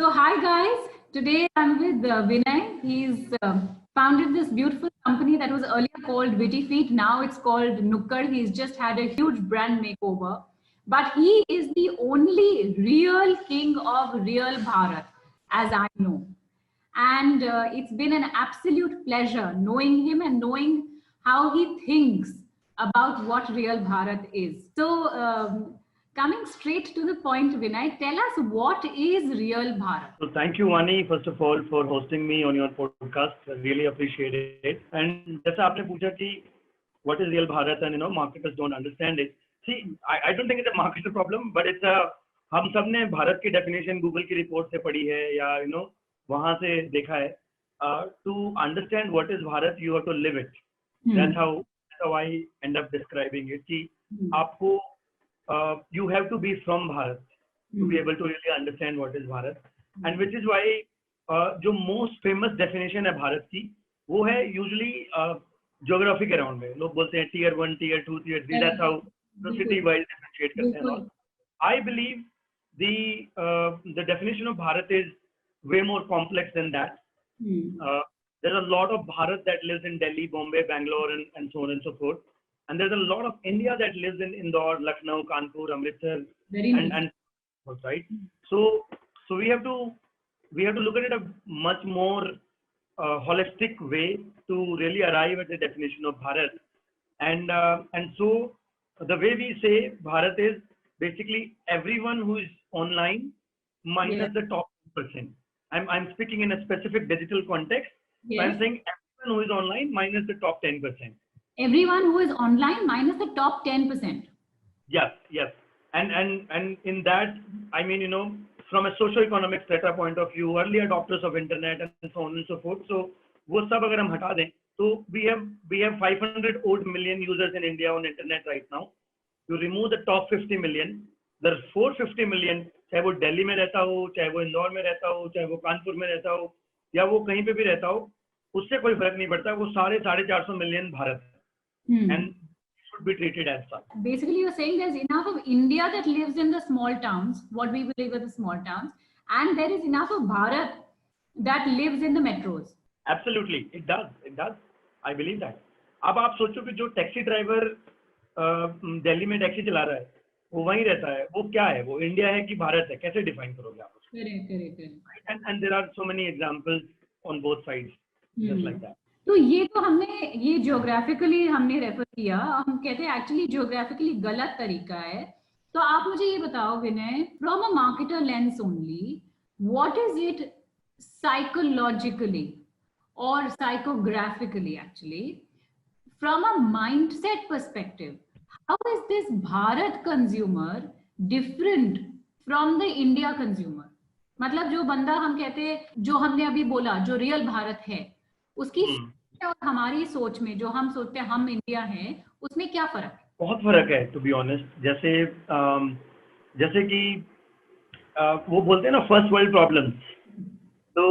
So hi guys, today I'm with Vinay. He's founded this beautiful company that was earlier called Witty Feet. Now it's called Nukkad. He's just had a huge brand makeover. But he is the only real king of real Bharat, as I know. And it's been an absolute pleasure knowing him and knowing how he thinks about what real Bharat is. So, coming straight to the point, Vinay, tell us what is real Bharat? So thank you, Vani, first of all, for hosting me on your podcast. I really appreciate it. And जैसा आपने पूछा कि what is real Bharat and marketers don't understand it. See, I don't think it's a marketer problem, but it's a हम सब ने भारत की definition Google की report से पढ़ी है या वहाँ से देखा है. To understand what is Bharat, you have to live it. That's how I end up describing it. कि आपको you have to be from Bharat to be able to really understand what is Bharat, and which is why जो most famous definition है भारत की वो है usually geography के round में लोग बोलते हैं tier 1, tier 2, tier 3. That's how the city wise differentiate करते हैं लोग. I believe the definition of Bharat is way more complex than that. There's a lot of Bharat that lives in Delhi, Bombay, Bangalore, and so on and so forth. And there's a lot of India that lives in Indore, Lucknow, Kanpur, Amritsar, and right. So we have to look at it a much more holistic way to really arrive at the definition of Bharat. And so the way we say Bharat is basically everyone who is online minus the top 10%. I'm speaking in a specific digital context. So I'm saying everyone who is online minus the top 10%. Everyone who is online minus the top 10%. Yes. And in that, I mean, from a socio-economic strata point of view, early adopters of internet and so on and so forth. So, वो सब अगर हम हटा दें, तो we have 500 odd million users in India on internet right now. You remove the top 50 million, there's 450 million, चाहे वो दिल्ली में रहता हो, चाहे वो इंदौर में रहता हो, चाहे वो कानपुर में रहता हो, या वो कहीं पे भी रहता हो, उससे कोई फर्क नहीं पड़ता. वो सारे 450 million Bharat and should be treated as such. Basically, you're saying there's enough of India that lives in the small towns, what we believe are the small towns, and there is enough of Bharat that lives in the metros. Absolutely, it does. I believe that. अब आप सोचो कि जो taxi driver Delhi में taxi चला रहा है, वो वहीं रहता है, वो क्या है, वो इंडिया है कि भारत है, कैसे डिफाइन करोगे आप उसको? Correct. And there are so many examples on both sides, just like that. तो ये तो हमने ये ज्योग्राफिकली हमने रेफर किया, हम कहते हैं एक्चुअली ज्योग्राफिकली गलत तरीका है. तो आप मुझे ये बताओ Vinay, from a marketer lens only, what is it psychologically और psychographically actually from a mindset perspective, how is this Bharat consumer different from the India consumer? मतलब जो बंदा हम कहते हैं, जो हमने अभी बोला, जो रियल भारत है, उसकी और हमारी सोच में जो हम सोचते हैं हम इंडिया हैं, उसमें क्या फर्क है? बहुत फर्क है, टू बी ऑनेस्ट. जैसे कि वो बोलते हैं ना फर्स्ट वर्ल्ड प्रॉब्लम्स, तो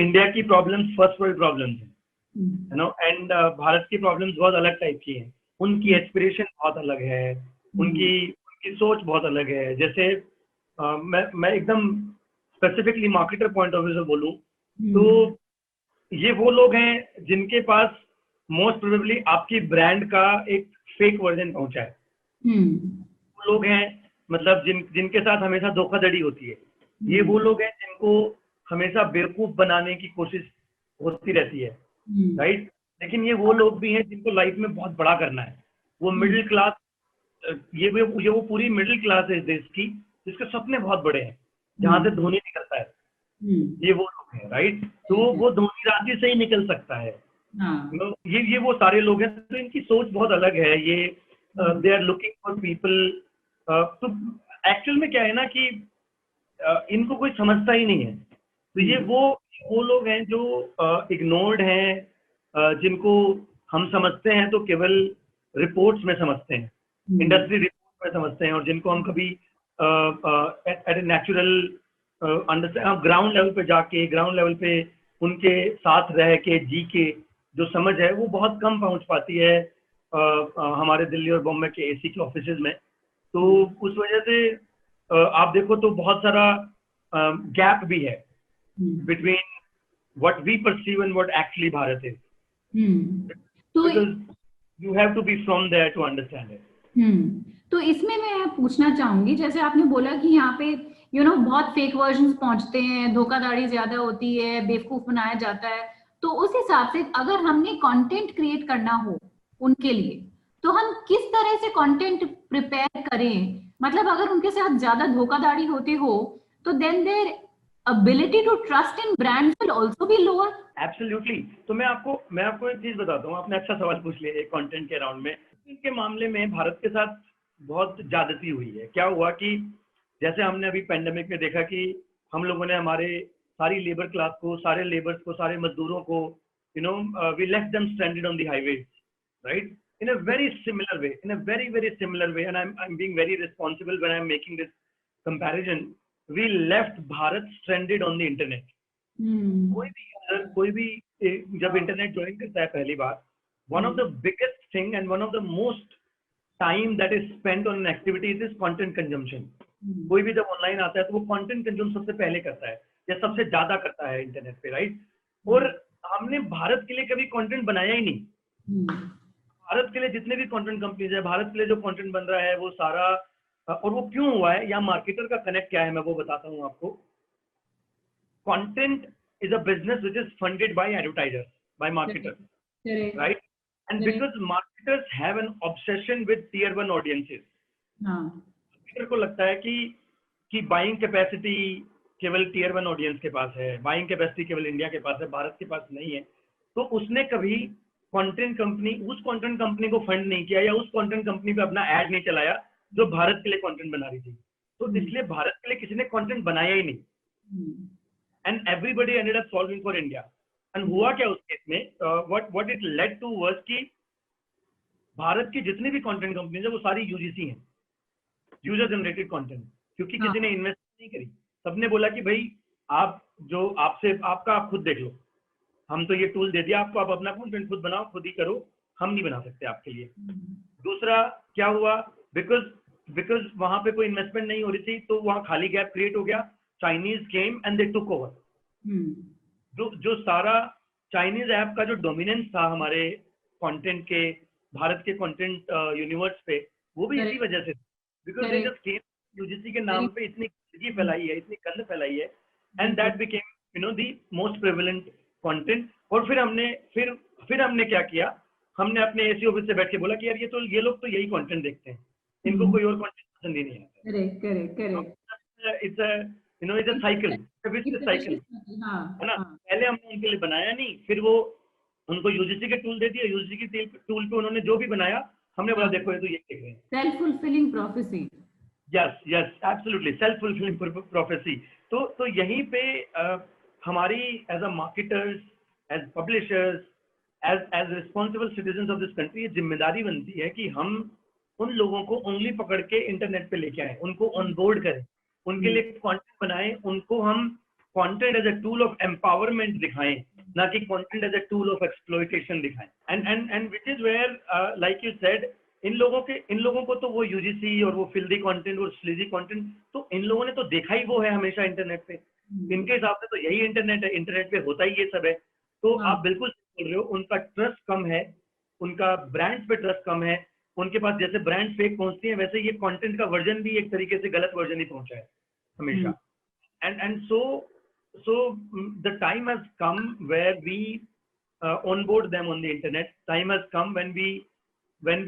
इंडिया की प्रॉब्लम्स फर्स्ट वर्ल्ड प्रॉब्लम्स हैं, एंड भारत की प्रॉब्लम्स बहुत अलग टाइप की हैं. उनकी एस्पिरेशन बहुत अलग है, उनकी सोच बहुत अलग है. जैसे मैं एकदम specifically marketer point of view से बोलूं तो ये वो लोग हैं जिनके पास मोस्ट प्रोबेबली आपकी ब्रांड का एक फेक वर्जन पहुंचा है. वो लोग हैं मतलब जिनके साथ हमेशा धोखाधड़ी होती है. ये वो लोग हैं जिनको हमेशा बेवकूफ बनाने की कोशिश होती रहती है, राइट. लेकिन ये वो लोग भी हैं जिनको लाइफ में बहुत बड़ा करना है. वो मिडिल क्लास, ये वो पूरी मिडिल क्लास है इस देश की जिसके सपने बहुत बड़े हैं, जहाँ से धोनी निकलता है. ये वो लोग हैं, राइट. तो वो धोनी राज्य से ही निकल सकता है. ये वो सारे लोग हैं. तो इनकी सोच बहुत अलग है. ये they are looking for people. तो एक्चुअल में क्या है ना कि इनको कोई समझता ही नहीं है. तो ये वो लोग हैं जो इग्नोर्ड हैं, जिनको हम समझते हैं तो केवल रिपोर्ट्स में समझते हैं, इंडस्ट्री रिपोर्ट में समझते हैं, और जिनको हम कभी at a natural understand ground level पे जाके, ग्राउंड लेवल पे उनके साथ रह के जी के जो समझ है वो बहुत कम पहुंच पाती है हमारे दिल्ली और बॉम्बे के एसी के ऑफिसेज में. तो उस वजह से आप देखो तो बहुत सारा गैप भी है between what we perceive and what actually Bharat is. तो Because you have to be from there to understand it. तो इसमें मैं पूछना चाहूंगी, जैसे आपने बोला कि यहाँ पे बहुत फेक वर्जन्स पहुंचते हैं, धोखाधड़ी ज्यादा होती है, बेवकूफ बनाया जाता है, तो उस हिसाब से अगर हमने कंटेंट क्रिएट करना हो उनके लिए, तो हम किस तरह से कंटेंट प्रिपेयर करें? मतलब अगर उनके साथ ज्यादा धोखाधड़ी होती हो तो then there ability to trust in brands will also be lower. Absolutely. तो मैं आपको एक चीज बताता हूँ, आपने अच्छा सवाल पूछ लिया कंटेंट के राउंड में। इनके मामले में भारत के साथ बहुत ज्यादती हुई है। क्या हुआ कि जैसे हमने अभी पेंडेमिक में देखा कि हम लोगों ने हमारे सारी लेबर क्लास को, सारे लेबर्स को, सारे मजदूरों को we left them stranded on the highways, right? In a very similar way, very similar way, and I'm being very responsible when I'm making this comparison. We left Bharat stranded on the internet. कोई भी जब internet join करता है पहली बार, one of the biggest thing and one of the most time that is spent on an activity is content consumption. कोई भी जब online आता है तो वो कंटेंट कंज्यूम सबसे पहले करता है या सबसे ज्यादा करता है इंटरनेट पे, राइट? और हमने भारत के लिए कभी कंटेंट बनाया ही नहीं। भारत के लिए जितने भी कंटेंट कंपनीज है, भारत के लिए जो कंटेंट बन रहा है वो सारा, और वो क्यों हुआ है या मार्केटर का कनेक्ट क्या है, मैं वो बताता हूँ आपको। Content is a business which is funded by advertisers, by marketers, right? And because marketers have an obsession with tier 1 audiences. Marketer को लगता है कि बाइंग कैपेसिटी केवल टियर 1 ऑडियंस के पास है, बाइंग कैपेसिटी केवल इंडिया के पास है, भारत के पास नहीं है। तो उसने कभी कंटेंट कंपनी, उस कंटेंट कंपनी को फंड नहीं किया या उस कंटेंट कंपनी पे अपना एड नहीं चलाया जो भारत के लिए कंटेंट बना रही थी। तो इसलिए भारत के लिए किसी ने कंटेंट बनाया ही नहीं। And everybody ended up solving for India. And हुआ क्या उस केस में, what it led to was कि भारत की जितनी भी कंटेंट कंपनीज है वो सारी यूजीसी हैं, यूजर जनरेटेड कंटेंट, क्योंकि किसी ने इन्वेस्ट नहीं करी। सबने बोला कि भाई आप जो आप खुद देख लो, हम तो ये टूल दे दिया आपको, आप अपना कंटेंट खुद बनाओ, खुद ही करो, हम नहीं बना सकते आपके लिए। दूसरा क्या हुआ, बिकॉज वहां पे कोई इन्वेस्टमेंट नहीं हो रही थी तो वहां खाली गैप क्रिएट हो गया। Chinese came and they took over. जो सारा चाइनीज ऐप का जो डोमिनेंस था हमारे कंटेंट के, भारत के कंटेंट यूनिवर्स पे, वो भी इसी वजह से, because they just came, UGC के नाम पे इतनी गंदगी फैलाई है, इतनी गंद फैलाई है, and that became the most prevalent content. और फिर हमने क्या किया, हमने अपने एसी ऑफिस से बैठ के बोला कि यार ये लोग तो यही कंटेंट देखते हैं, इनको कोई और कंटेंट पसंद ही नहीं आता। इट्स अ साइकिल, है ना? पहले हमने उनके लिए बनाया नहीं, फिर वो उनको यूजीसी के टूल दे दिया, यूजीसी के टूल पे उन्होंने जो भी बनाया हमने बोला देखो ये तो ये देख रहे हैं। Self fulfilling prophecy. Yes absolutely, self fulfilling prophecy. तो यहीं पे हमारी as a marketers, as publishers, as responsible citizen of this country ये जिम्मेदारी बनती है कि हम उन लोगों को उंगली पकड़ के इंटरनेट पे लेके आए, उनको ऑनबोर्ड करें, उनके लिए कंटेंट बनाएं, उनको हम content as a tool of empowerment दिखाएं, ना कि content as a tool of exploitation दिखाएं। And which is where like you said, इन लोगों को तो वो यूजीसी और वो फिल्दी कंटेंट और स्लीजी कंटेंट, तो इन लोगों ने तो देखा ही वो है हमेशा इंटरनेट पे। इनके हिसाब से तो यही इंटरनेट है, इंटरनेट पे होता ही ये सब है। तो आप बिल्कुल बोल रहे हो, उनका ट्रस्ट कम है, उनका ब्रांड पे ट्रस्ट कम है, उनके पास जैसे ब्रांड फेक पहुंचती है वैसे ये कंटेंट का वर्जन भी एक तरीके से गलत वर्जन ही पहुंचा है हमेशा। And so the time has come where we onboard them on the internet. Time has come when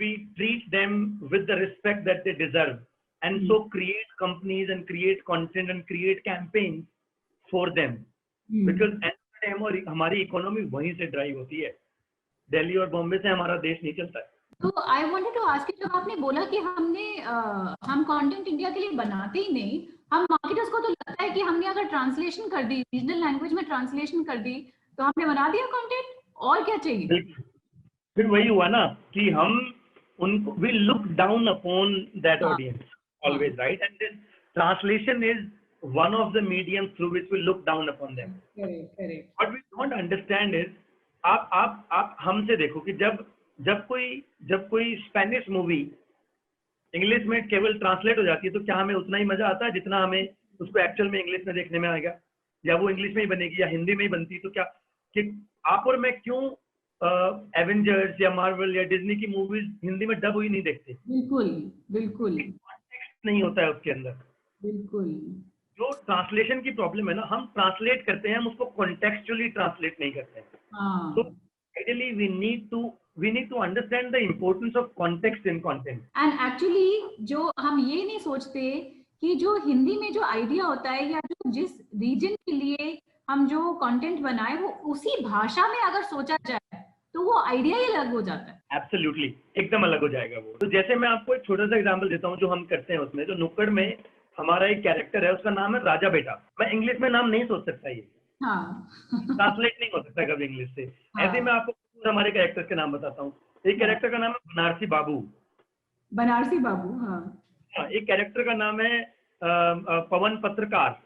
we treat them with the respect that they deserve, and so create companies and create content and create campaigns for them, because हमारी economy वहीं से drive होती है, दिल्ली और बॉम्बे से हमारा देश नहीं चलता है। तो I wanted to ask you, जब आपने बोला कि हम कंटेंट इंडिया के लिए बनाते ही नहीं, हम मार्केटर्स को तो लगता है कि हमने अगर ट्रांसलेशन कर दी, रीजनल लैंग्वेज में ट्रांसलेशन कर दी तो हमने बना दिया कंटेंट, और क्या चाहिए? फिर वही हुआ ना कि हम उनको, we look down upon that audience always, right? And then translation is one of the mediums through which we look down upon them. Correct. What we don't understand is, आप हमसे देखो कि जब कोई स्पेनिश मूवी इंग्लिश में केवल translate हो जाती है तो क्या हमें उतना ही मजा आता है जितना हमें उसको एक्चुअल में इंग्लिश में देखने में आएगा, या वो इंग्लिश में ही बनेगी या हिंदी में ही बनती, तो क्या कि आप और मैं क्यों एवेंजर्स या मार्वल या डिज्नी की मूवीज हिंदी में डब हुई नहीं देखते? बिल्कुल बिल्कुल कॉन्टेक्स्ट नहीं होता है उसके अंदर। बिल्कुल। जो ट्रांसलेशन की प्रॉब्लम है ना, हम ट्रांसलेट करते हैं, हम उसको कॉन्टेक्चुअली ट्रांसलेट नहीं करते हैं। हाँ So ideally we need to understand the importance of context in content. And actually जो हम ये नहीं सोचते कि जो हिंदी में जो आइडिया होता है या जो जिस रीजन के लिए हम जो कंटेंट बनाए वो उसी भाषा में अगर सोचा जाए तो वो आइडिया ही अलग हो जाता है। Absolutely, एकदम अलग हो जाएगा वो। तो जैसे मैं आपको एक छोटा सा एग्जांपल देता हूँ जो हम करते हैं उसमें, जो नुक्कड़ में हमारा एक कैरेक्टर है, उसका नाम है राजा बेटा। मैं इंग्लिश में नाम नहीं सोच सकता, ये हाँ ट्रांसलेट नहीं हो सकता कभी इंग्लिश से। ऐसे मैं आपको हमारे कैरेक्टर के नाम बताता हूँ। एक कैरेक्टर का नाम है बनारसी बाबू। बनारसी बाबू। हाँ एक कैरेक्टर का नाम है पवन पत्रकार।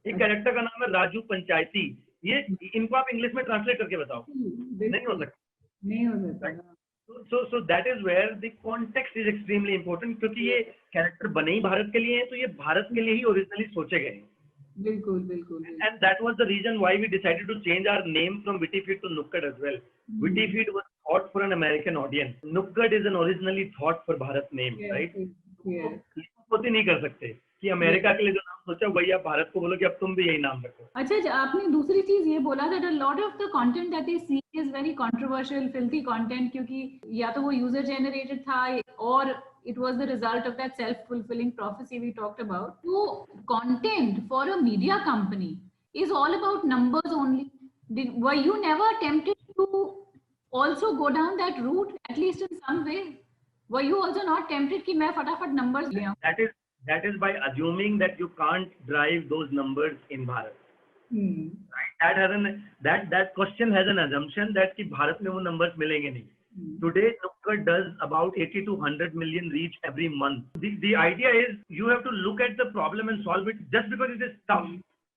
एक कैरेक्टर का नाम है राजू पंचायती। ये इनको आप इंग्लिश में ट्रांसलेट करके बताओ, नहीं हो सकता, नहीं हो सकता। so that is where the context is extremely important, क्योंकि ये कैरेक्टर बने ही भारत के लिए हैं, तो ये भारत के लिए ही ओरिजिनली सोचे गए हैं। बिल्कुल बिल्कुल। And that was the reason why we decided to change our name from Witty Feed to Nukkad as well. Witty Feed was thought for an American audience. Nukkad is an originally thought for Bharat name, right? तो नहीं कर सकते कि America के लिए जो नाम सोचा वही आप भारत को बोलो कि अब तुम भी यही नाम रखो। अच्छा, आपने दूसरी चीज ये बोला that a lot of the content that they see is very controversial, filthy content, क्योंकि या तो वो user generated था और it was the result of that self-fulfilling prophecy we talked about. So content for a media company is all about numbers only. Were you never tempted to also go down that route, at least in some way? Were you also not tempted कि मैं फटाफट numbers ले आऊं? That is by assuming that you can't drive those numbers in Bharat. Right? That question has an assumption that कि भारत में वो numbers मिलेंगे नहीं. Today, Nukkad does about 80 to 100 million reach every month. The idea is you have to look at the problem and solve it. Just because it is tough,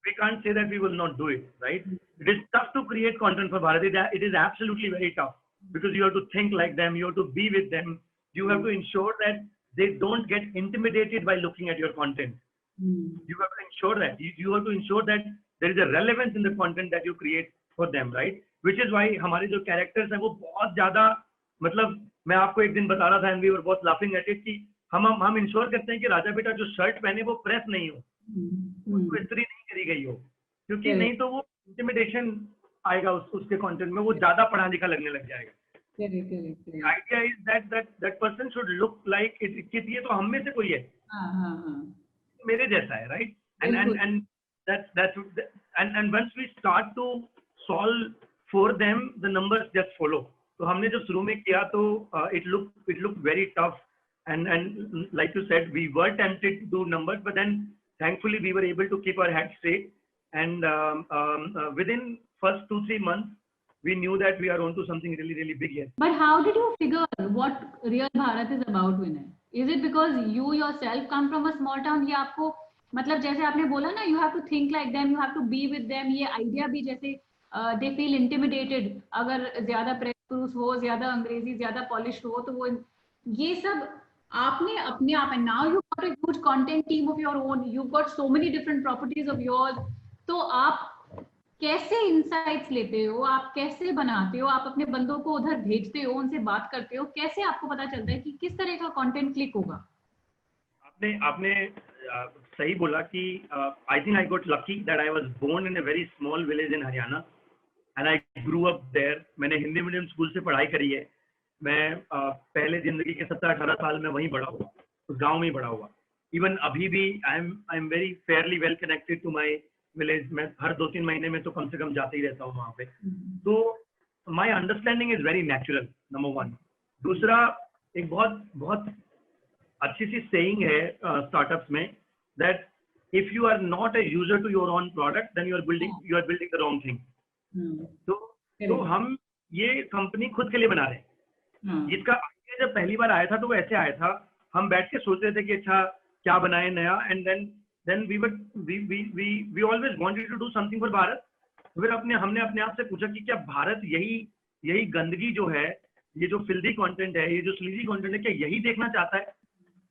we can't say that we will not do it, right? It is tough to create content for Bharat. It is absolutely very tough because you have to think like them, you have to be with them, you have to ensure that they don't get intimidated by looking at your content. You have to ensure that. You have to ensure that there is a relevance in the content that you create for them, right? Which is why हमारे जो characters हैं वो बहुत ज़्यादा, मतलब मैं आपको एक दिन बता रहा था and we were both laughing at it कि हम इंश्योर करते हैं कि राजा बेटा जो शर्ट पहने वो प्रेस नहीं हो, उसको इस्त्री नहीं करी गई हो, क्योंकि नहीं तो वो इंटिमिडेशन आएगा उसके कंटेंट में, वो ज़्यादा पढ़ा लिखा लगने लग जाएगा। The idea is that person should look like it, कि ये तो हम में से कोई है, मेरे जैसा है, right? And once we start to solve for them, the numbers just follow. तो हमने जब शुरू में किया तो it looked very tough, and like you said, we were tempted to do numbers, but then thankfully we were able to keep our heads straight, and within first 2-3 months we knew that we are onto something really, really big here. But how did you figure what Real Bharat is about, Vinay? Is it because you yourself come from a small town? या आपको मतलब जैसे आपने बोला ना, you have to think like them, you have to be with them, ये idea भी जैसे they feel intimidated अगर ज्यादा प्रेस हो, ज्यादा अंग्रेजी, ज्यादा polished हो, तो वो ये सब आपने अपने आप, and now you got a huge content team of your own, you've got so many different properties of yours, तो आप कैसे इंसाइट्स लेते हो, आप कैसे बनाते हो, आप अपने बंदों को उधर भेजते हो, उनसे बात करते हो, कैसे आपको पता चलता है कि किस तरह का कंटेंट क्लिक होगा? आपने सही बोला कि I think I got lucky that I was born in a very small village in Haryana and I grew up there. मैंने हिंदी मीडियम स्कूल से पढ़ाई करी है। मैं पहले जिंदगी के 17-18 साल में वहीं बड़ा हुआ, उस गांव में ही बड़ा हुआ। इवन अभी भी I am very fairly well connected to my village. मैं हर 2-3 महीने में तो कम से कम जाते ही रहता हूँ वहाँ पे। तो my understanding is very natural, number 1। दूसरा, एक बहुत अच्छी सी सेइंग है स्टार्टअप्स में, that if you are not a user to your own product then you are building the wrong thing. तो हम ये कंपनी खुद के लिए बना रहे हैं। जिसका आइडिया जब पहली बार आया था तो वो ऐसे आया था, हम बैठ के सोच रहे थे कि अच्छा क्या बनाए नया, and then we always wanted to do something for Bharat. फिर हमने अपने आप से पूछा कि क्या भारत यही गंदगी जो है, ये जो फिल्दी कंटेंट है, ये जो स्लीजी कंटेंट है, क्या यही देखना चाहता है?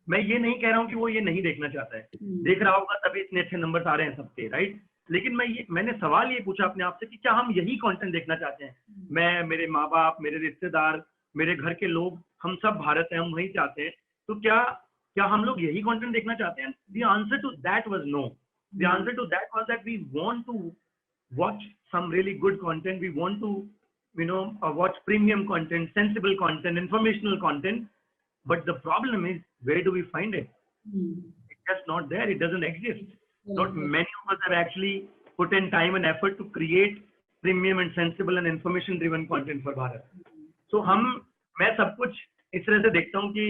मैं ये नहीं कह रहा हूँ कि वो ये नहीं देखना चाहता है, देख रहा होगा तभी इतने अच्छे नंबर्स आ रहे हैं सबके, राइट। लेकिन मैंने सवाल ये पूछा अपने आप से कि क्या हम यही कंटेंट देखना चाहते हैं? मैं, मेरे माँ बाप, मेरे रिश्तेदार, मेरे घर के लोग, हम सब भारत हैं, हम वही चाहते हैं। तो क्या हम लोग यही कंटेंट देखना चाहते हैं? The answer to that was no. The answer to that was that we want to watch some really good content. We want to, watch premium content, sensible content, informational content. But the problem is, where do we find it? It's just not there. It doesn't exist. Not many of us have actually put in time and effort to create premium and sensible and information-driven content for Bharat. So मैं सब कुछ इस तरह से देखता हूँ कि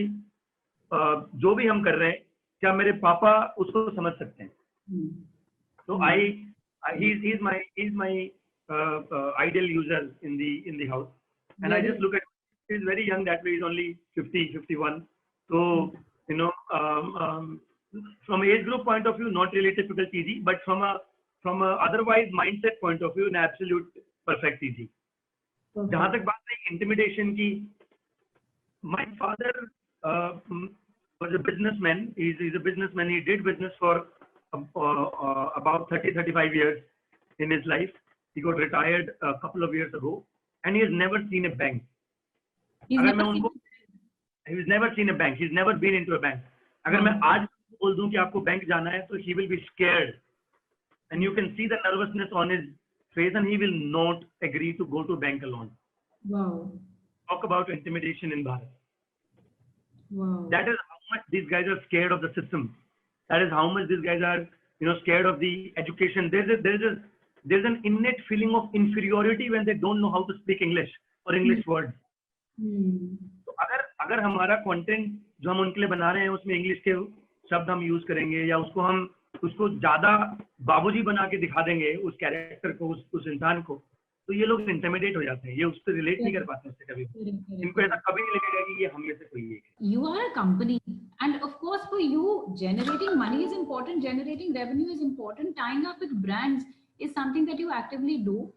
जो भी हम कर रहे हैं, क्या मेरे पापा उसको समझ सकते हैं? So he's my ideal user in the house, and I just look at, he's very young that way, he's only 51. So from age group point of view, not really typical TG, but from a otherwise mindset point of view, an absolute perfect TG. जहाँ तक बात है intimidation की, my father was a businessman. He's a businessman. He did business for about 30-35 years in his life. He got retired a couple of years ago, and he has never seen a bank. He's never seen a bank. He's never been into a bank. अगर मैं आज बोल दूं कि आपको bank जाना है, तो he will be scared, and you can see the nervousness on his face, and he will not agree to go to bank alone. Wow. Talk about intimidation in Bharat. Wow. That is how much these guys are scared of the system. That is how much these guys are, scared of the education. There's an innate feeling of inferiority when they don't know how to speak English or English words. तो अगर हमारा content जो हम उनके लिए बना रहे हैं उसमें इंग्लिश के शब्द हम यूज करेंगे, या उसको ज्यादा बाबूजी बना के दिखा देंगे उस कैरेक्टर को, उस इंसान को, तो ये लोग इंटिमिडेट हो जाते हैं, ये उससे रिलेट नहीं कर पाते उससे कभी। इनको ऐसा कभी नहीं लगेगा कि ये हम में से कोई है। You are a company, and of course for you, generating money is important, generating revenue is important, tying up with brands is something that you actively do.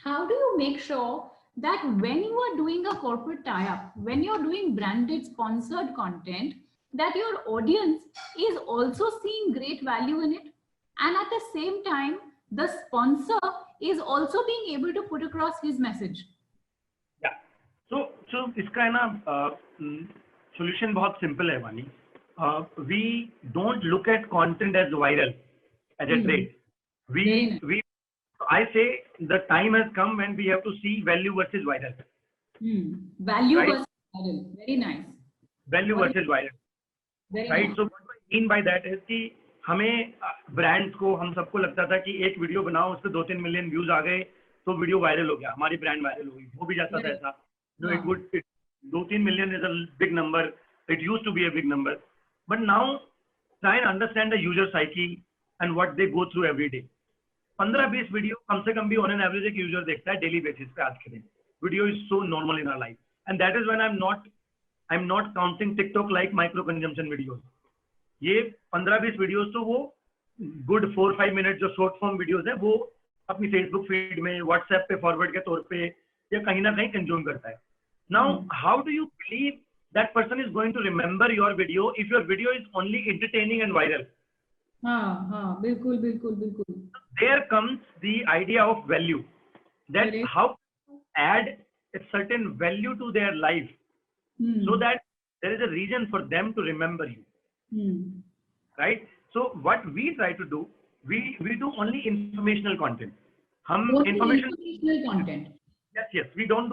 How do you make sure that when you are doing a corporate tie-up, when you're doing branded sponsored content, that your audience is also seeing great value in it, and at the same time the sponsor is also being able to put across his message? Yeah. So इसका है ना solution बहुत simple है वानी. We don't look at content as viral, as a trade. I say the time has come when we have to see value versus viral. Value versus viral. Very nice. Value versus viral. Very right. Nice. So what I mean by that is कि हमें brands को, हम सबको लगता था कि एक video बनाओ, उस पर 2-3 मिलियन व्यूज आ गए तो वीडियो वायरल हो गया, हमारी ब्रांड वायरल हो गई, हो भी जाता था ऐसा. 2-3 million is a big number. It used to be a big number, but now try and understand the user psyche and what they go through every day. 15-20 video कम से कम भी on an average एक user देखता है daily basis पे आज के दिन. Video is so normal in our life, and that is when I'm not counting TikTok like micro consumption videos. ये 15-20 वीडियोस तो वो गुड 4-5 मिनट जो शॉर्ट फॉर्म वीडियोस है वो अपनी फेसबुक फीड में, व्हाट्सएप पे फॉरवर्ड के तौर पे या कहीं ना कहीं कंज्यूम करता है. Now how do you believe that person is going to remember your video if your video is only entertaining and viral? बिल्कुल बिल्कुल बिल्कुल. There comes the idea of value, that how to add a certain value to their life so that there is a reason for them to remember you. Right? So what we try to do, we do only informational content. Informational content. Yes. We don't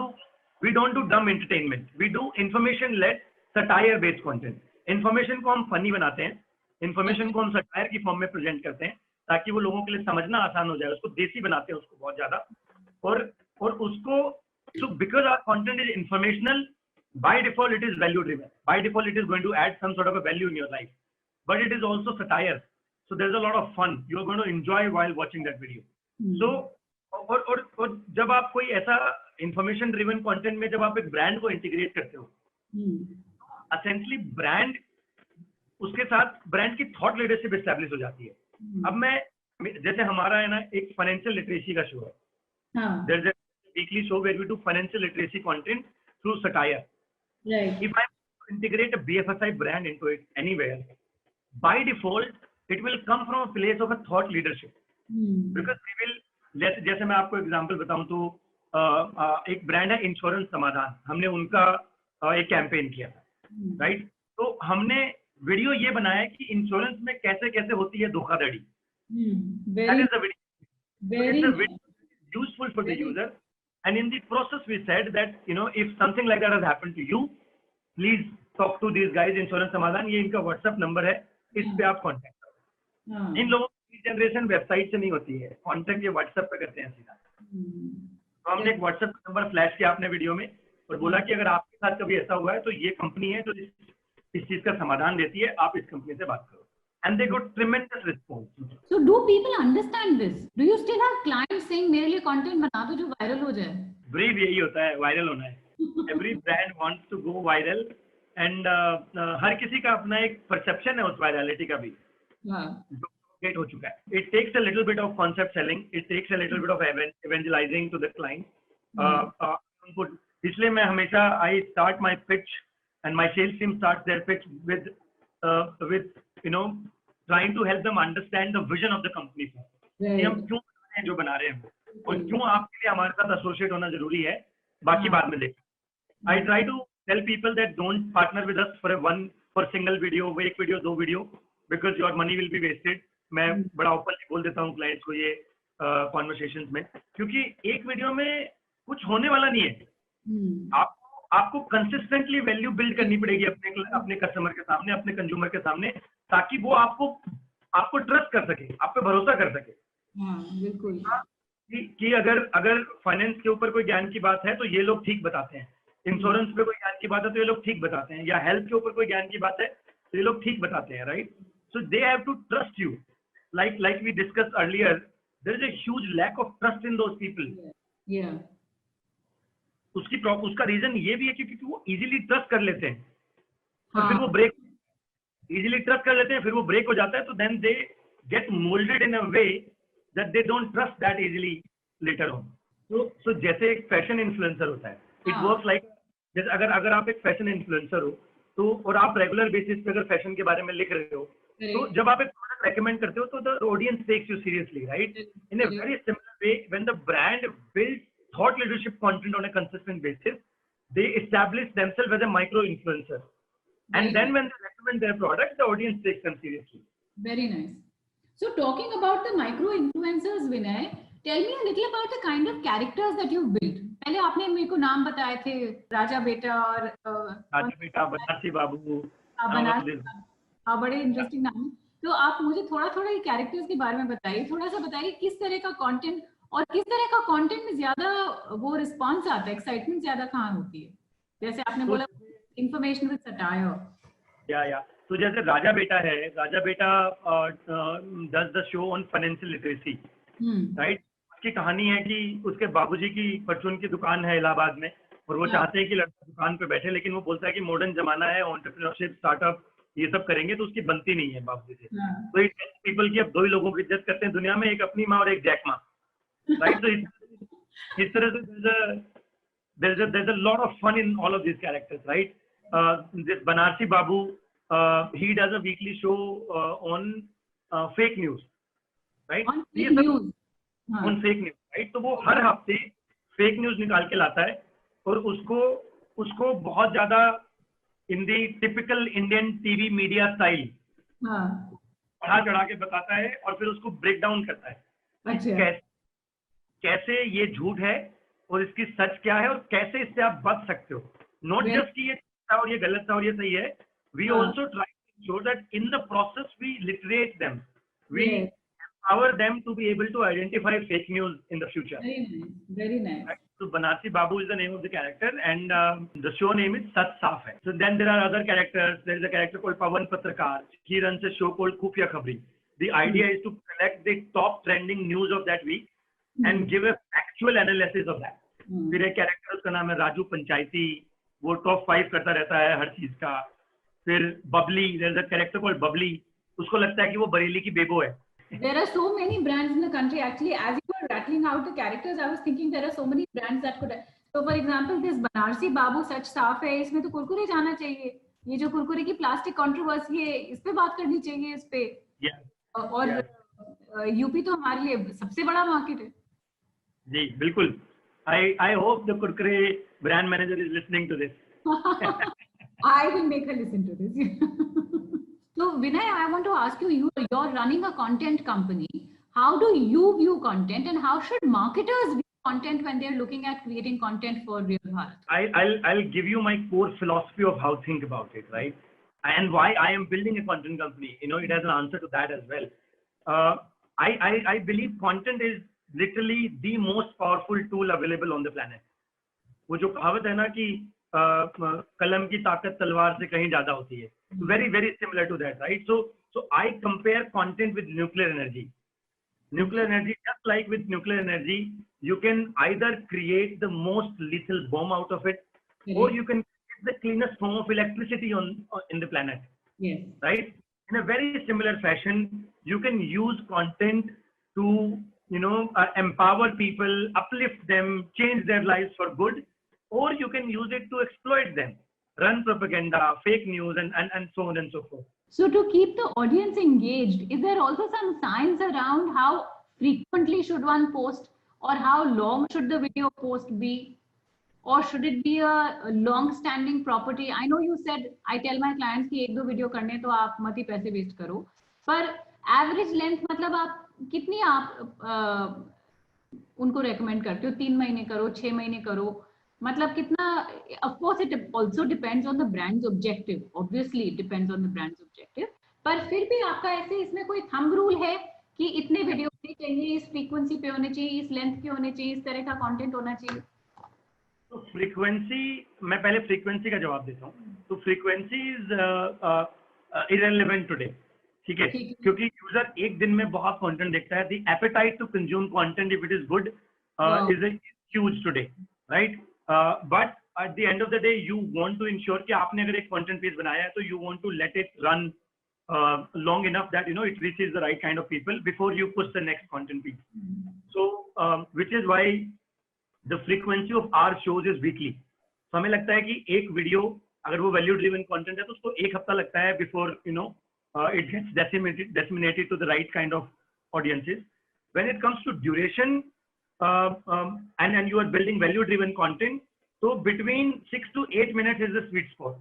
do dumb entertainment. We do information led satire based content. Information को हम funny बनाते हैं, information को हम satire की form में present करते हैं ताकि वो लोगों के लिए समझना आसान हो जाए. उसको देसी बनाते हैं उसको बहुत ज्यादा, और उसको, so because our content is informational, by default it is value driven. By default it is going to add some sort of a value in your life, but it is also satire, so there's a lot of fun you are going to enjoy while watching that video. So और जब आप कोई ऐसा information driven content में जब आप एक brand को integrate करते हो, essentially brand, उसके साथ brand की thought leadership establish हो जाती है. अब जैसे हमारा है ना एक financial literacy का show है, there's a weekly show where we do financial literacy content through satire. Right. integrate a BFSI brand into it anywhere, by default it will come from a place of a thought leadership. Because we will, जैसे मैं आपको example बताऊं तो एक brand है insurance समाधान, हमने उनका एक कैंपेन किया था, राइट? तो हमने वीडियो ये बनाया कि इंश्योरेंस में कैसे कैसे होती है धोखाधड़ी. That is the video. It's a video useful for the user, and in the process we said that, you know, if something like that has happened to you, please talk to these guys insurance समाधान, ये इनका WhatsApp number है, इस पे आप contact करो. इन लोगों की जनरेशन वेबसाइट से नहीं होती है, कांटेक्ट ये व्हाट्सएप पे करते हैं सीधा. तो हमने एक व्हाट्सएप नंबर फ्लैश किया आपने वीडियो में और बोला कि अगर आपके साथ कभी ऐसा हुआ है तो ये कंपनी है जो इस चीज का समाधान देती है, आप इस कंपनी से बात करो. And they got tremendous response. So do people understand this? Do you still have clients saying मेरे लिए content बना दो जो viral हो जाए? Brief यही होता है, viral होना है. Every brand wants to go viral, and हर किसी का अपना एक perception है उस virality का भी. जो get हो चुका है. It takes a little bit of concept selling. It takes a little bit of evangelizing to the client. इसलिए मैं हमेशा I start my pitch and my sales team starts their pitch with you know, trying to help them understand the vision of the company. कि हम क्यों बना रहे हैं जो बना रहे हैं और क्यों आपके लिए हमारे साथ एसोसिएट होना जरूरी है, बाकी बाद में देखें. I try to tell people that don't partner with us for single video, वो एक वीडियो दो video, because your money will be wasted. मैं बड़ा ओपनली बोल देता हूँ क्लाइंट्स को ये कॉन्वर्सेशंस में, क्योंकि एक वीडियो में कुछ होने वाला नहीं है. आपको कंसिस्टेंटली वैल्यू बिल्ड करनी पड़ेगी अपने कस्टमर के सामने, अपने कंज्यूमर के सामने, ताकि वो आपको ट्रस्ट कर सके, आप पे भरोसा कर सके. बिल्कुल. कि अगर फाइनेंस के ऊपर कोई ज्ञान की बात है तो ये लोग ठीक बताते हैं, इंश्योरेंस पे कोई ज्ञान की बात है तो ये लोग ठीक बताते हैं, या हेल्थ के ऊपर कोई ज्ञान की बात है तो ये लोग ठीक बताते हैं, right? So they have to trust you. like we discussed earlier, there is a huge lack of trust in those people. उसका रीजन ये भी है क्योंकि वो इजीली ट्रस्ट कर लेते हैं और फिर वो ब्रेक हो जाता है, तो then they get moulded in a way that they don't trust that easily later on. तो जैसे एक फैशन इन्फ्लुएंसर होता है, इट वर्क्स लाइक, जैसे अगर आप एक फैशन इन्फ्लुएंसर हो तो और आप रेगुलर बेसिस पे अगर फैशन के बारे में लिख रहे हो, तो जब आप एक प्रोडक्ट रेकमेंड करते हो तो the audience takes you seriously, right? In a very similar way, when the brand builds thought leadership content on a consistent basis, they establish themselves as a micro influencer, and then when they recommend their product, the audience takes them seriously. Very nice. So talking about the micro influencers, Vinay, tell me a little about the kind of characters that you've built. पहले आपने मेरे को नाम बताए थे, राजा बेटा और बनारसी बाबू. बड़े इंटरेस्टिंग नाम. तो आप मुझे थोड़ा ये कैरेक्टर्स के बारे में बताइए, थोड़ा सा बताइए किस तरह का कंटेंट और किस तरह का कंटेंट में ज्यादा वो रिस्पांस आता है, एक्साइटमेंट ज्यादा कहाँ होती है? जैसे आपने बोला इंफॉर्मेशन विद सटायर. या तो जैसे राजा बेटा है, राजा बेटा does the show on financial literacy, right? उसकी कहानी है कि उसके बाबूजी की परचून की दुकान है इलाहाबाद में और वो चाहते हैं कि लड़का दुकान पे बैठे, लेकिन वो बोलता है कि मॉडर्न जमाना है, एंटरप्रेन्योरशिप, स्टार्टअप ये सब करेंगे तो उसकी बनती नहीं है बाबूजी से. तो पीपल की अब दो ही लोगों की इज्जत करते हैं दुनिया में, एक अपनी माँ और एक जैक माँ, right? So इस तरह से there's a lot of fun in all of these characters, right? This Banarsi Babu, he does a weekly show on fake news, right? On fake news. On fake news, right? तो वो हर हफ्ते fake news निकाल के लाता है और उसको बहुत ज्यादा in the typical Indian TV media style बढ़ा चढ़ा के बताता है और फिर उसको ब्रेक डाउन करता है. अच्छा. कैसे ये झूठ है और इसकी सच क्या है और कैसे इससे आप बच सकते हो. नॉट जस्ट कि ये था और ये गलत था और ये सही है. We also try to show that in the process we literate them, we empower them to be able to identify fake news in the future. Very nice. Right? So Banarsi Babu is the name of the character, and the show name is Sach Saaf Hai. So then there are other characters. There is a character called Pawan Patrakar. He runs a show called Khufiya Khabri. The idea is to collect the top trending news of that week and give a factual analysis of that. फिर एक character उसका नाम है राजू पंचायती, वो top 5 करता रहता है हर चीज का. फिर Babli, there is a character called Babli, उसको लगता है कि वो बरेली की बेबो है. There are so many brands in the country. Actually, as you were rattling out the characters, I was thinking there are so many brands that could. So, for example, this Banarsi Babu Sach Saaf Hai, इसमें तो कुरकुरे जाना चाहिए. ये जो कुरकुरे की plastic controversy है, इस पे बात करनी चाहिए, इस पे। और यूपी तो हमारे लिए सबसे बड़ा मार्केट है। जी बिल्कुल। I hope the Kurkure brand manager is listening to this. I will make her listen to this. So Vinay, I want to ask you, you're running a content company. How do you view content, and how should marketers view content when they're looking at creating content for Real Bharat? I'll give you my core philosophy of how to think about it, right? And why I am building a content company. You know, it has an answer to that as well. I believe content is literally the most powerful tool available on the planet. वो जो कहावत है ना कि कलम की ताकत तलवार से कहीं ज्यादा होती है, very similar to that, right? So I compare content with nuclear energy. Nuclear energy, just like with nuclear energy, you can either create the most lethal bomb out of it, or you can create the cleanest form of electricity in the planet. Yes. Right? In a very similar fashion, you can use content to, you know, empower people, uplift them, change their lives for good, or you can use it to exploit them, run propaganda, fake news, and so on and so forth. So to keep the audience engaged, is there also some science around how frequently should one post, or how long should the video post be, or should it be a long-standing property? I know you said I tell my clients कि एक दो video करने तो आप मत ही पैसे waste करो, पर एवरेज लेंथ मतलब आप कितनी आप उनको रेकमेंड करते हो? 3 महीने करो, 6 महीने करो, मतलब कितना? Of course it also depends on the brand's objective. Obviously it depends on the brand's objective. पर फिर भी आपका ऐसे इसमें कोई थंब रूल है कि इतने वीडियो होने चाहिए, इस फ्रीक्वेंसी पे होने चाहिए, इस लेंथ के होने चाहिए, इस तरह का कंटेंट होना चाहिए? तो फ्रीक्वेंसी, मैं पहले फ्रीक्वेंसी का जवाब देता हूँ. तो फ्रीक्वेंसी इज इररिलेवेंट टुडे, ठीक है? क्योंकि यूजर एक दिन में बहुत कंटेंट देखता है. The appetite to consume content if it is good is huge today, right? But at the end of the day, you want to ensure कि आपने अगर एक content piece बनाया है, तो you want to let it run long enough that, you know, it reaches the right kind of people before you push the next content piece. So, which is why the frequency of our shows is weekly. So हमें लगता है कि एक video अगर वो value driven content है, तो उसको एक हफ्ता लगता है before, you know, it gets disseminated to the right kind of audiences. When it comes to duration, and you are building value driven content, so between 6 to 8 minutes is the sweet spot.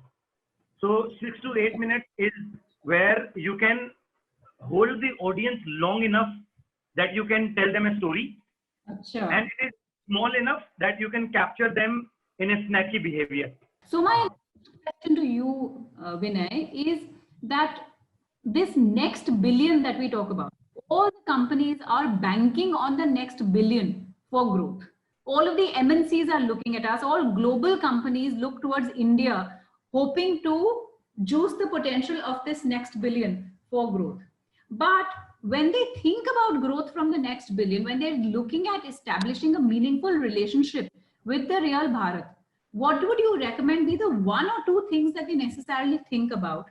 So 6 to 8 minutes is where you can hold the audience long enough that you can tell them a story. Achha. And it is small enough that you can capture them in a snacky behavior. So my question to you, Vinay, is that this next billion that we talk about, all the companies are banking on the next billion for growth. All of the MNCs are looking at us. All global companies look towards India, hoping to juice the potential of this next billion for growth. But when they think about growth from the next billion, when they're looking at establishing a meaningful relationship with the real Bharat, what would you recommend be the 1 or 2 things that they necessarily think about?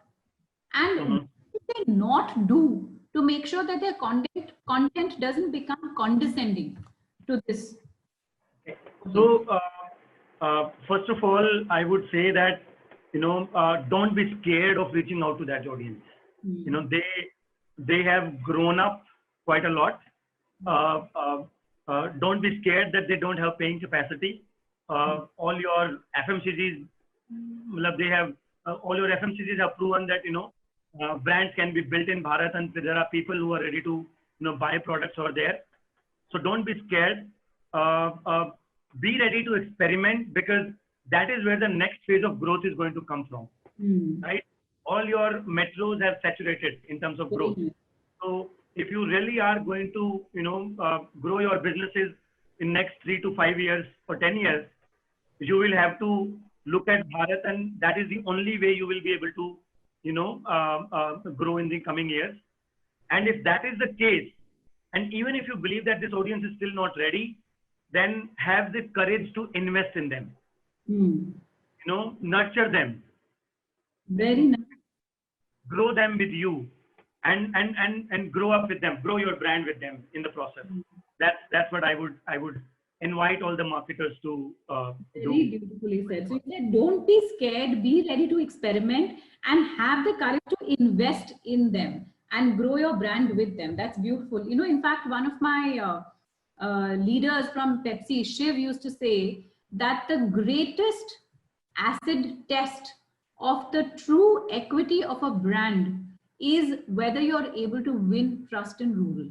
And what do they not do to make sure that their content doesn't become condescending to this? So, first of all, I would say that, you know, don't be scared of reaching out to that audience. You know, they have grown up quite a lot. Don't be scared that they don't have paying capacity. All your FMCGs, they have, all your FMCGs have proven that, you know, brands can be built in Bharat, and there are people who are ready to, you know, buy products over there. So don't be scared. Be ready to experiment, because that is where the next phase of growth is going to come from. Right? All your metros have saturated in terms of growth. So if you really are going to, you know, grow your businesses in next 3 to 5 years or 10 years, you will have to look at Bharat, and that is the only way you will be able to, you know, grow in the coming years. And if that is the case, and even if you believe that this audience is still not ready, then have the courage to invest in them. You know, nurture them. Very nice. Grow them with you, and grow up with them. Grow your brand with them in the process. That's what I would invite all the marketers to Very beautifully said. So you said, don't be scared, be ready to experiment and have the courage to invest in them and grow your brand with them. That's beautiful. You know, in fact, one of my leaders from Pepsi, Shiv, used to say that the greatest acid test of the true equity of a brand is whether you're able to win trust in rural.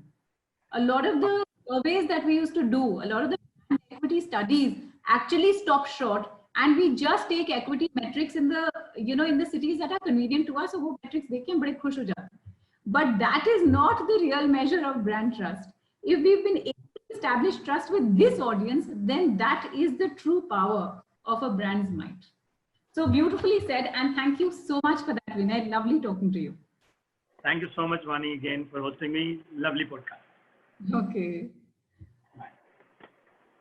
A lot of the surveys that we used to do, a lot of the equity studies actually stop short, and we just take equity metrics in the, you know, in the cities that are convenient to us. So वो metrics देख के हम बड़े खुश हो जाते हैं. But that is not the real measure of brand trust. If we've been able to establish trust with this audience, then that is the true power of a brand's might. So beautifully said, and thank you so much for that, Vinay. Lovely talking to you. Thank you so much, Vani, again for hosting me. Lovely podcast. Okay.